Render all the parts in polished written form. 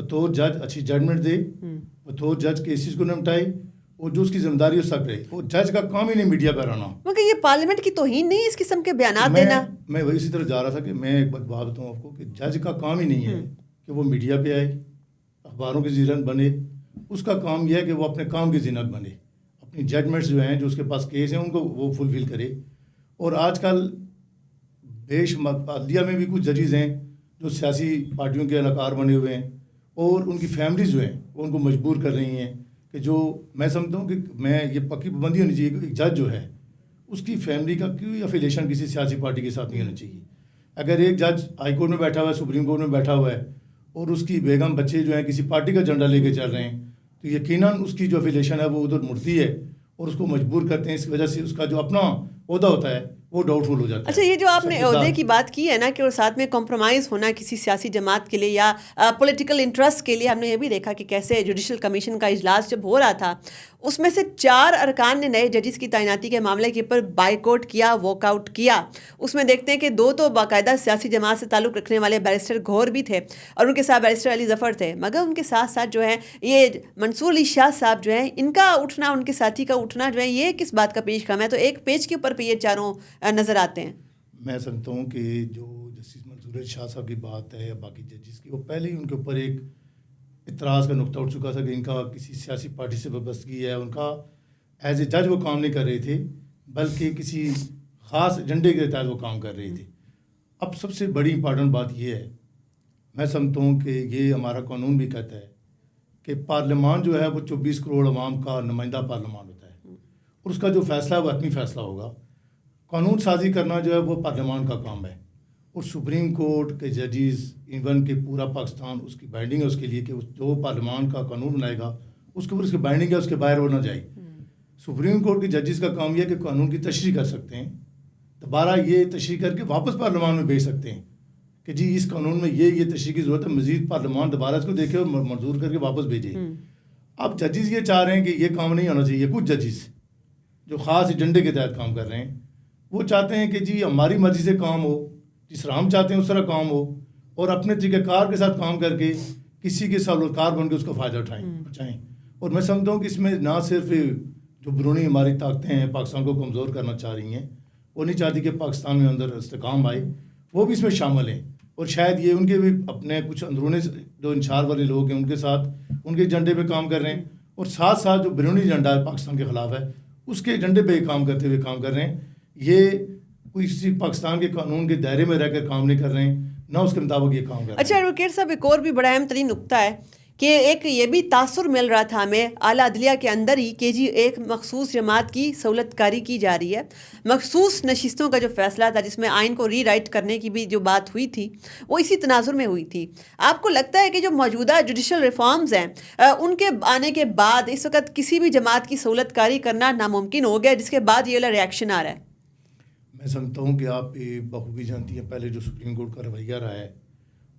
بطور جج اچھی ججمنٹ دے, بطور جج کیسز کو نمٹائے, اور جو اس کی ذمہ داری اس تک رہے. وہ جج کا کام ہی نہیں میڈیا پہ رہنا. مگر یہ پارلیمنٹ کی توہین نہیں اس قسم کے بیانات دینا. میں وہی اسی طرح جا رہا تھا کہ میں ایک بات بتاؤں آپ کو کہ جج کا کام ہی نہیں ہے کہ وہ میڈیا پہ آئے, اخباروں کی زینت بنے. اس کا کام یہ ہے کہ وہ اپنے کام کی زینت بنے, اپنی ججمنٹس جو ہیں, جو اس کے پاس کیس ہیں, ان کو وہ فلفل کرے. اور آج کل عدلیہ میں بھی کچھ ججز ہیں جو سیاسی پارٹیوں کے اہلکار بنے ہوئے ہیں, اور ان کی فیملیز جو ہیں وہ ان کو مجبور کر رہی ہیں کہ جو میں سمجھتا ہوں کہ میں یہ پکی پابندی ہونی چاہیے کہ ایک جج جو ہے اس کی فیملی کا کوئی افیلیشن کسی سیاسی پارٹی کے ساتھ نہیں ہونا چاہیے. اگر ایک جج ہائی کورٹ میں بیٹھا ہوا ہے, سپریم کورٹ میں بیٹھا ہوا ہے, اور اس کی بیگم بچے جو ہیں کسی پارٹی کا جھنڈا لے کے چل رہے ہیں, تو یقیناً اس کی جو افیلیشن ہے وہ ادھر مڑتی ہے, اور اس کو مجبور کرتے ہیں. اس وجہ سے اس کا جو اپنا عہدہ ہوتا ہے وہ ڈاؤٹ فل ہو جاتا ہے. اچھا, یہ جو آپ نے عہدے کی بات کی ہے نا کہ اور ساتھ میں کمپرومائز ہونا کسی سیاسی جماعت کے لیے یا پولیٹیکل انٹرسٹ کے لیے, ہم نے یہ بھی دیکھا کہ کیسے جوڈیشل کمیشن کا اجلاس جب ہو رہا تھا, اس میں سے 4 ارکان نے نئے ججز کی تعیناتی کے معاملے کے اوپر بائیکاٹ کیا, واک آؤٹ کیا. اس میں دیکھتے ہیں کہ 2 تو باقاعدہ سیاسی جماعت سے تعلق رکھنے والے بیرسٹر گھور بھی تھے, اور ان کے ساتھ بیرسٹر علی ظفر تھے. مگر ان کے ساتھ ساتھ جو ہے یہ منصور علی شاہ صاحب جو ہیں, ان کا اٹھنا, ان کے ساتھی کا اٹھنا جو ہے, یہ کس بات کا پیش خام ہے؟ تو ایک پیج کے اوپر پہ یہ چاروں نظر آتے ہیں. میں سمجھتا ہوں کہ جو جسٹس منصور علی شاہ صاحب کی بات ہے یا باقی ججز کی, وہ پہلے ہی ان کے اوپر ایک اعتراض کا نقطہ اٹھ چکا تھا کہ ان کا کسی سیاسی پارٹی سے وابستگی ہے. ان کا ایز اے جج وہ کام نہیں کر رہے تھے, بلکہ کسی خاص ایجنڈے کے تحت وہ کام کر رہے تھے. اب سب سے بڑی امپارٹنٹ بات یہ ہے, میں سمجھتا ہوں کہ یہ ہمارا قانون بھی کہتا ہے کہ پارلیمان جو ہے وہ 24 کروڑ عوام کا نمائندہ پارلیمان ہوتا ہے, اور اس کا جو فیصلہ ہے وہ حتمی فیصلہ ہوگا. قانون سازی کرنا جو ہے وہ پارلیمان کا کام ہے, اور سپریم کورٹ کے ججز ایون کہ پورا پاکستان اس کی بائنڈنگ ہے اس کے لیے کہ جو پارلیمان کا قانون بنائے گا اس کے اوپر اس کی بائنڈنگ ہے, اس کے باہر وہ نہ جائے. سپریم کورٹ کے ججز کا کام یہ ہے کہ قانون کی تشریح کر سکتے ہیں, دوبارہ یہ تشریح کر کے واپس پارلیمان میں بھیج سکتے ہیں کہ جی اس قانون میں یہ تشریح کی ضرورت ہے, مزید پارلیمان دوبارہ اس کو دیکھے اور منظور کر کے واپس بھیجے. اب ججز یہ چاہ رہے ہیں کہ یہ کام نہیں ہونا چاہیے. کچھ ججز جو خاص ایجنڈے کے تحت کام کر رہے ہیں وہ چاہتے ہیں کہ جی ہماری مرضی سے کام ہو, جس طرح ہم چاہتے ہیں اس طرح کام ہو, اور اپنے طریقہ کار کے ساتھ کام کر کے کسی کے سالوکار بن کے اس کا فائدہ اٹھائیں. اور میں سمجھتا ہوں کہ اس میں نہ صرف جو بیرونی ہماری طاقتیں ہیں پاکستان کو کمزور کرنا چاہ رہی ہیں, وہ نہیں چاہتی کہ پاکستان میں اندر استحکام آئے, وہ بھی اس میں شامل ہیں. اور شاید یہ ان کے بھی اپنے کچھ اندرونی جو انشار والے لوگ ہیں ان کے ساتھ ان کے ایجنڈے پہ کام کر رہے ہیں, اور ساتھ ساتھ جو بیرونی ایجنڈا ہے پاکستان کے خلاف ہے اس کے ایجنڈے پہ کام کرتے ہوئے کام کر رہے ہیں. یہ کوئی کسی پاکستان کے قانون کے دائرے میں رہ کر کام نہیں کر رہے ہیں, نہ اس کے مطابق یہ کام کر رہے ہیں. اچھا ایڈوکیٹ صاحب, ایک اور بھی بڑا اہم ترین نقطہ ہے کہ ایک یہ بھی تاثر مل رہا تھا ہمیں اعلیٰ عدلیہ کے اندر ہی کہ جی ایک مخصوص جماعت کی سہولت کاری کی جا رہی ہے. مخصوص نشستوں کا جو فیصلہ تھا جس میں آئین کو ری رائٹ کرنے کی بھی جو بات ہوئی تھی وہ اسی تناظر میں ہوئی تھی. آپ کو لگتا ہے کہ جو موجودہ جوڈیشل ریفارمز ہیں ان کے آنے کے بعد اس وقت کسی بھی جماعت کی سہولت کاری کرنا ناممکن ہو گیا, جس کے بعد یہ والا ریئیکشن آ رہا ہے؟ میں سمجھتا ہوں کہ آپ بخوبی جانتی ہیں پہلے جو سپریم کورٹ کا رویہ رہا ہے,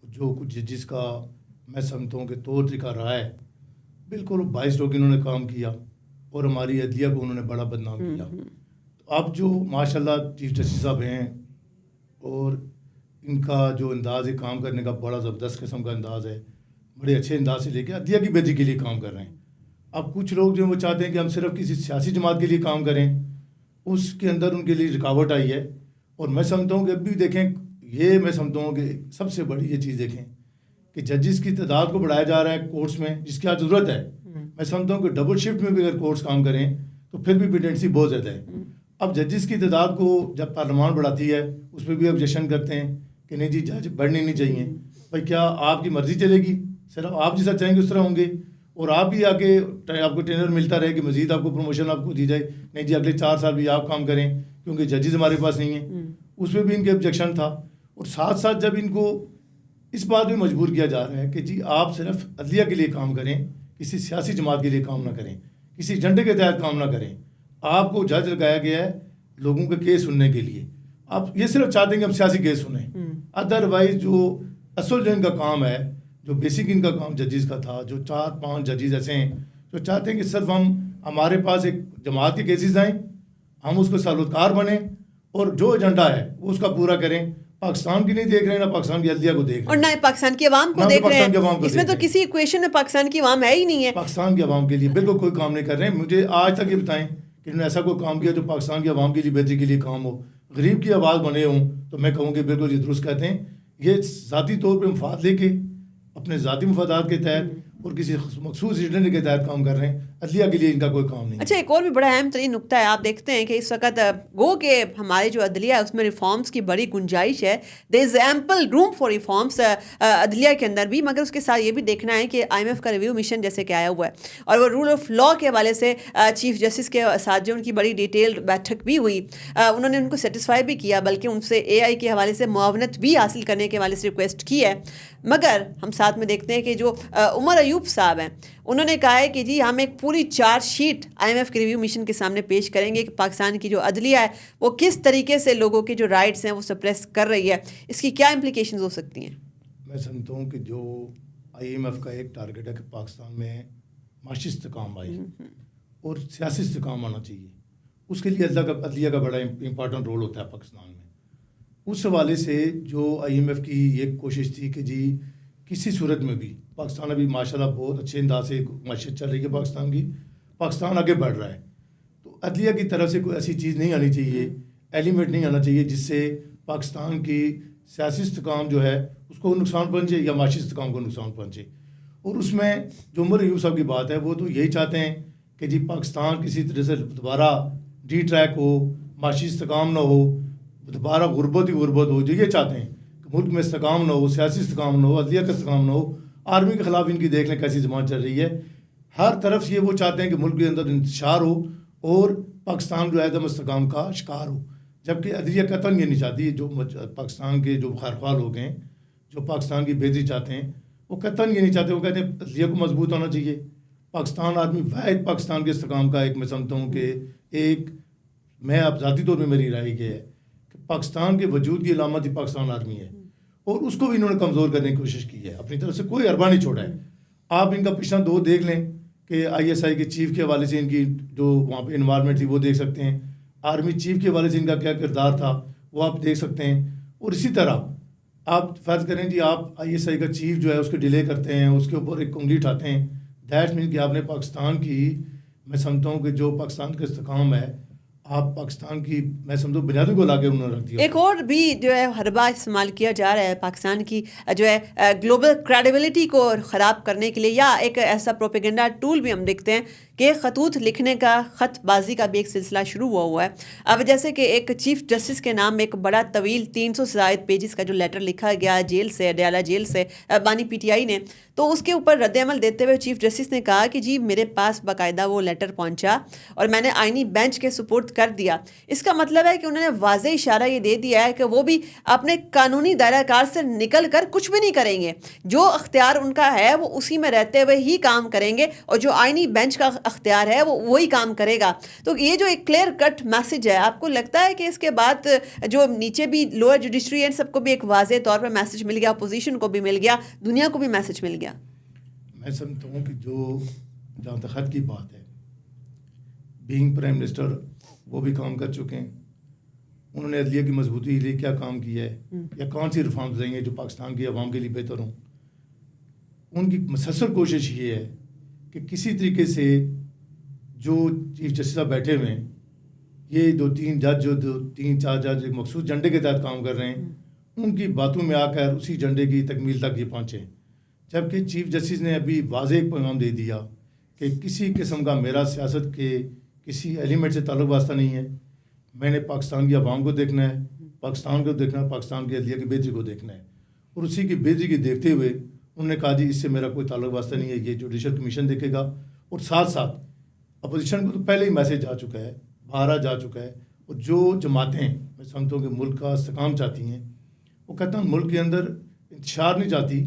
جو کچھ جس کا میں سمجھتا ہوں کہ طور طریقہ رہا ہے, بالکل 22 لوگ انہوں نے کام کیا اور ہماری عدلیہ کو انہوں نے بڑا بدنام کیا. تو اب جو ماشاء اللہ چیف جسٹس صاحب ہیں اور ان کا جو انداز ہے کام کرنے کا بڑا زبردست قسم کا انداز ہے, بڑے اچھے انداز سے لے کے عدلیہ کی بہتری کے لیے کام کر رہے ہیں. اب کچھ لوگ جو وہ چاہتے ہیں کہ ہم صرف کسی سیاسی جماعت کے لیے کام کریں, اس کے اندر ان کے لیے رکاوٹ آئی ہے. اور میں سمجھتا ہوں کہ اب بھی دیکھیں, یہ میں سمجھتا ہوں کہ سب سے بڑی یہ چیز دیکھیں کہ ججز کی تعداد کو بڑھایا جا رہا ہے کورٹس میں, جس کی آج ضرورت ہے. میں سمجھتا ہوں کہ ڈبل شفٹ میں بھی اگر کورٹس کام کریں تو پھر بھی پیٹنسی بہت زیادہ ہے. اب ججز کی تعداد کو جب پارلیمان بڑھاتی ہے اس پہ بھی آبجیکشن کرتے ہیں کہ نہیں جی جج بڑھنے نہیں چاہیے. بھائی کیا آپ کی مرضی چلے گی؟ صرف آپ جیسا چاہیں گے اس طرح ہوں گے, اور آپ بھی آگے آپ کو ٹرینر ملتا رہے کہ مزید آپ کو پروموشن آپ کو دی جائے, نہیں جی اگلے 4 سال بھی آپ کام کریں کیونکہ ججز ہمارے پاس نہیں ہیں. اس پہ بھی ان کے آبجیکشن تھا. اور ساتھ ساتھ جب ان کو اس بات میں مجبور کیا جا رہا ہے کہ جی آپ صرف عدلیہ کے لیے کام کریں, کسی سیاسی جماعت کے لیے کام نہ کریں, کسی ایجنڈے کے تحت کام نہ کریں, آپ کو جج لگایا گیا ہے لوگوں کے کیس سننے کے لیے. آپ یہ صرف چاہتے ہیں کہ ہم سیاسی کیس سنیں, ادروائز جو اصل جو ان کا کام ہے, جو بیسک ان کا کام ججز کا تھا, جو 4-5 ججز ایسے ہیں جو چاہتے ہیں کہ صرف ہمارے پاس ایک جماعت کے کیسز آئیں, ہم اس کو سالوکار بنیں اور جو ایجنڈا ہے وہ اس کا پورا کریں, پاکستان کی نہیں دیکھ رہے ہیں، نہ پاکستان کی عدلیہ کو دیکھ رہے اور ہیں، نہ پاکستان کی عوام کو نہ دیکھ رہے پاکستان کی عوام ہیں. کو اس میں دیکھ تو رہے ہیں. کسی ایکویشن میں پاکستان کی عوام ہے ہی نہیں ہے. پاکستان کی عوام کے لیے بالکل کوئی کام نہیں کر رہے ہیں. مجھے آج تک یہ بتائیں کہ انہوں نے ایسا کوئی کام کیا جو پاکستان کی عوام کے لیے بہتری کے لیے کام ہو، غریب کی آواز بنے ہوں. تو میں کہوں کہ بالکل یہ درست کہتے ہیں. یہ ذاتی طور پہ مفاد لے کے اپنے ذاتی مفادات کے تحت اور کسی مخصوص ایجنڈے کے تحت کام کر رہے ہیں. عدلیہ کے لیے ان کا کوئی کام نہیں. اچھا، ایک اور بھی بڑا اہم ترین نقطہ ہے. آپ دیکھتے ہیں کہ اس وقت گو کہ ہمارے جو عدلیہ ہے اس میں ریفارمز کی بڑی گنجائش ہے. دیر is ample room for reforms عدلیہ کے اندر بھی، مگر اس کے ساتھ یہ بھی دیکھنا ہے کہ آئی ایم ایف کا ریویو مشن جیسے کہ آیا ہوا ہے، اور وہ رول آف لا کے حوالے سے چیف جسٹس کے ساتھ جو ان کی بڑی ڈیٹیلڈ بیٹھک بھی ہوئی، انہوں نے ان کو سیٹسفائی بھی کیا، بلکہ ان سے اے آئی کے حوالے سے معاونت بھی حاصل کرنے کے حوالے سے ریکویسٹ کی ہے. مگر ہم ساتھ میں دیکھتے ہیں کہ جو عمر ایوب صاحب ہیں، انہوں نے کہا ہے کہ جی ہم ایک پوری charge sheet I M F کے ریویو مشن کے سامنے پیش کریں گے کہ پاکستان کی جو عدلیہ ہے وہ کس طریقے سے لوگوں کے جو رائٹس ہیں وہ سپریس کر رہی ہے. اس کی کیا امپلیکیشنز ہو سکتی ہیں؟ میں سمجھتا ہوں کہ جو آئی ایم ایف کا ایک ٹارگیٹ ہے کہ پاکستان میں معاشی استحکام آئے اور سیاسی استحکام آنا چاہیے، اس کے لیے عدلیہ کا بڑا امپارٹنٹ رول ہوتا ہے پاکستان میں. اس حوالے سے جو آئی ایم ایف کی ایک کوشش تھی کہ جی کسی صورت میں بھی پاکستان ابھی ماشاءاللہ بہت اچھے انداز سے معیشت چل رہی ہے پاکستان کی، پاکستان آگے بڑھ رہا ہے، تو عدلیہ کی طرف سے کوئی ایسی چیز نہیں آنی چاہیے، ایلیمنٹ نہیں آنا چاہیے جس سے پاکستان کی سیاسی استحکام جو ہے اس کو نقصان پہنچے یا معاشی استحکام کو نقصان پہنچے. اور اس میں جو عمر ایوب صاحب کی بات ہے وہ تو یہی چاہتے ہیں کہ جی پاکستان کسی طرح سے دوبارہ ڈی ٹریک ہو، معاشی استحکام نہ ہو، دوبارہ غربت ہی غربت ہو. جو یہ چاہتے ہیں کہ ملک میں استحکام نہ ہو، سیاسی استحکام نہ ہو، عدلیہ کا استحکام نہ ہو. آرمی کے خلاف ان کی دیکھ لیں کیسی زبان چل رہی ہے. ہر طرف سے یہ وہ چاہتے ہیں کہ ملک کے اندر انتشار ہو اور پاکستان جو ہے عدم استحکام کا شکار ہو، جبکہ عدلیہ قطعاً یہ نہیں چاہتی. جو پاکستان کے جو خیرخواہ لوگ ہیں جو پاکستان کی بہتری چاہتے ہیں وہ قطعاً یہ نہیں چاہتے. وہ کہتے ہیں عدلیہ کو مضبوط ہونا چاہیے. پاکستان آدمی واحد پاکستان کے استحکام کا ایک میں سمجھتا ہوں کہ ایک میں اب ذاتی طور پہ میری رائے یہ ہے کہ پاکستان کے وجود کی علامت ہی پاکستان آرمی ہے، اور اس کو بھی انہوں نے کمزور کرنے کی کوشش کی ہے. اپنی طرف سے کوئی حربہ نہیں چھوڑا ہے. آپ ان کا پچھلا دور دیکھ لیں کہ آئی ایس آئی کے چیف کے حوالے سے ان کی جو وہاں پہ انوائرمنٹ تھی وہ دیکھ سکتے ہیں. آرمی چیف کے حوالے سے ان کا کیا کردار تھا وہ آپ دیکھ سکتے ہیں. اور اسی طرح آپ فرض کریں جی آپ آئی ایس آئی کا چیف جو ہے اس کے ڈیلے کرتے ہیں، اس کے اوپر ایک انگلی اٹھاتے ہیں، دیٹ مین کہ آپ نے پاکستان کی، میں سمجھتا ہوں کہ جو پاکستان کا استحکام ہے آپ پاکستان کی میں سمجھو بنیادوں کو لا کے انہوں نے رکھ دیا. ایک اور بھی جو ہے حربہ استعمال کیا جا رہا ہے پاکستان کی جو ہے گلوبل کریڈیبلٹی کو خراب کرنے کے لیے، یا ایک ایسا پروپیگنڈا ٹول بھی ہم دیکھتے ہیں کہ خطوط لکھنے کا، خط بازی کا بھی ایک سلسلہ شروع ہوا ہے. اب جیسے کہ ایک چیف جسٹس کے نام میں ایک بڑا طویل 300 سے زائد پیجز کا جو لیٹر لکھا گیا جیل سے، ڈیالہ جیل سے بانی پی ٹی آئی نے، تو اس کے اوپر رد عمل دیتے ہوئے چیف جسٹس نے کہا کہ جی میرے پاس باقاعدہ وہ لیٹر پہنچا اور میں نے آئینی بینچ کے سپورٹ کر دیا. اس کا مطلب ہے کہ انہوں نے واضح اشارہ یہ دے دیا ہے کہ وہ بھی اپنے قانونی دائرہ کار سے نکل کر کچھ بھی نہیں کریں گے. جو اختیار ان کا ہے وہ اسی میں رہتے ہوئے ہی کام کریں گے، اور جو آئینی بینچ کا اختیار ہے وہ وہی کام کرے گا. تو یہ جو ایک کلیئر کٹ میسج ہے، آپ کو لگتا ہے کہ اس کے بعد جو نیچے بھی لوئر جوڈیشری ہے سب کو بھی ایک واضح طور پر میسج مل گیا، اپوزیشن کو بھی مل گیا، دنیا کو بھی میسج مل گیا؟ میں سمجھتا ہوں کہ جو جہاں تک خط کی بات ہے، بینگ پرائم منسٹر وہ بھی کام کر چکے ہیں. انہوں نے عدلیہ کی مضبوطی کے لیے کیا کام کیا ہے یا کون سی ریفارمز لیں گے جو پاکستان کی عوام کے لیے بہتر ہوں. ان کی مسلسل کوشش یہ ہے کہ کسی طریقے سے جو چیف جسٹس صاحب بیٹھے ہوئے ہیں، یہ دو تین چار جج ایک مخصوص جنڈے کے تحت کام کر رہے ہیں، ان کی باتوں میں آ کر اسی جنڈے کی تکمیل تک یہ پہنچے. جبکہ چیف جسٹس نے ابھی واضح ایک پیغام دے دیا کہ کسی قسم کا میرا سیاست کے کسی ایلیمنٹ سے تعلق واسطہ نہیں ہے. میں نے پاکستان کی عوام کو دیکھنا ہے، پاکستان کو دیکھنا ہے، پاکستان کی عدلیہ کی بہتری کو دیکھنا ہے. اور اسی کی بہتری کی دیکھتے ہوئے انہوں نے کہا جی اس سے میرا کوئی تعلق واسطہ نہیں ہے، یہ جوڈیشل کمیشن دیکھے گا. اور ساتھ ساتھ اپوزیشن کو تو پہلے ہی میسیج جا چکا ہے، باہر جا چکا ہے. اور جو جماعتیں میں سمجھتا ہوں کہ ملک کا استحکام چاہتی ہیں، وہ کہتا ہوں ملک کے اندر انتشار نہیں چاہتی،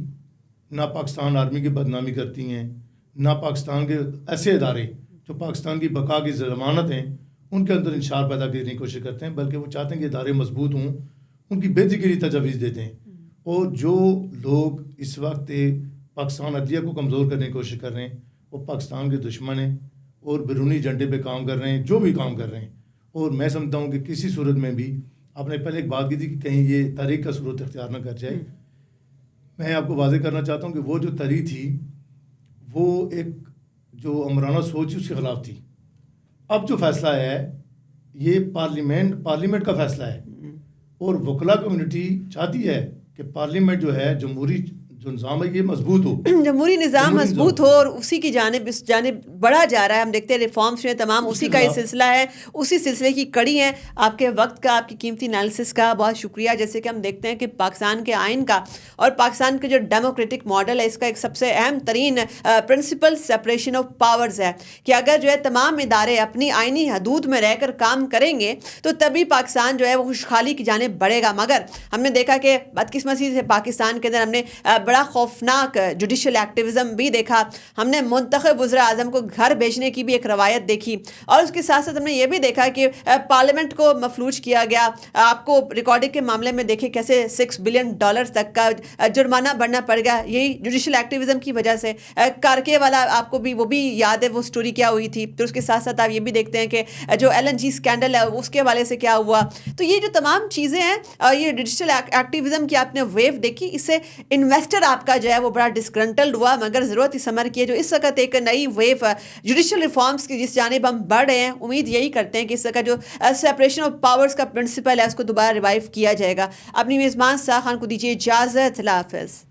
نہ پاکستان آرمی کی بدنامی کرتی ہیں، نہ پاکستان کے ایسے ادارے جو پاکستان کی بقا کی ضمانت ہیں ان کے اندر انشار پیدا کرنے کی کوشش کرتے ہیں، بلکہ وہ چاہتے ہیں کہ ادارے مضبوط ہوں، ان کی بہتری کے لیے تجاویز دیتے ہیں. اور جو لوگ اس وقت پاکستان عدلیہ کو کمزور کرنے کی کوشش کر رہے ہیں وہ پاکستان کے دشمن ہیں اور بیرونی ایجنڈے پہ کام کر رہے ہیں، جو بھی کام کر رہے ہیں. اور میں سمجھتا ہوں کہ کسی صورت میں بھی آپ نے پہلے ایک بات کی تھی کہ کہیں یہ تحریک کا صورت اختیار نہ کر جائے. میں آپ کو واضح کرنا چاہتا ہوں کہ وہ جو تحریک تھی وہ ایک جو عمرانہ سوچ اس کے خلاف تھی. اب جو فیصلہ ہے یہ پارلیمنٹ کا فیصلہ ہے اور وکلا کمیونٹی چاہتی ہے کہ پارلیمنٹ جو ہے جمہوری جو نظام ہے یہ مضبوط ہو, جمہوری نظام مضبوط ہو اور اسی کی جانب اس جانب بڑھا جا رہا ہے. ہم دیکھتے ہیں ریفارمس میں تمام اسی کا یہ سلسلہ ہے, اسی سلسلے کی کڑی ہیں. آپ کے وقت کا, آپ کی قیمتی انالیسس کا بہت شکریہ. جیسے کہ ہم دیکھتے ہیں کہ پاکستان کے آئین کا اور پاکستان کے جو ڈیموکریٹک ماڈل ہے اس کا ایک سب سے اہم ترین پرنسپل سپریشن آف پاورز ہے کہ اگر جو ہے تمام ادارے اپنی آئینی حدود میں رہ کر کام کریں گے تو تبھی پاکستان جو ہے وہ خوشحالی کی جانب بڑھے گا. مگر ہم نے دیکھا کہ بدقسمتی سے پاکستان کے اندر ہم نے بڑا خوفناک جوڈیشل ایکٹیوزم بھی دیکھا. ہم نے منتخب وزراء اعظم کو گھر بھیجنے کی بھی ایک روایت دیکھی اور اس کے ساتھ ساتھ ہم نے یہ بھی دیکھا کہ پارلیمنٹ کو مفلوج کیا گیا. آپ کو ریکارڈنگ کے معاملے میں دیکھیں کیسے $6 بلین تک کا جرمانہ بھرنا پڑ گیا یہی جوڈیشل ایکٹیوزم کی وجہ سے. کارکے والا آپ کو بھی وہ بھی یاد ہے وہ سٹوری کیا ہوئی تھی. تو اس کے ساتھ ساتھ آپ یہ بھی دیکھتے ہیں کہ جو LNG اسکینڈل ہے اس کے حوالے سے کیا ہوا. تو یہ جو تمام چیزیں ہیں یہ ڈیجیٹل ایکٹیوزم کی آپ نے ویو دیکھی, اس سے انویسٹر آپ کا جو ہے وہ بڑا ڈسگرنٹلڈ ہوا. مگر ضرورت اس عمر کی ہے جو اس وقت ایک نئی ویو جوڈیشل ریفارمز کی جس جانب ہم بڑھ رہے ہیں, امید یہی کرتے ہیں کہ اس کا جو سیپریشن آف پاورز کا پرنسپل ہے اس کو دوبارہ ریوائیو کیا جائے گا. اپنی میزبان ساہ خان کو دیجیے اجازت. اللہ حافظ.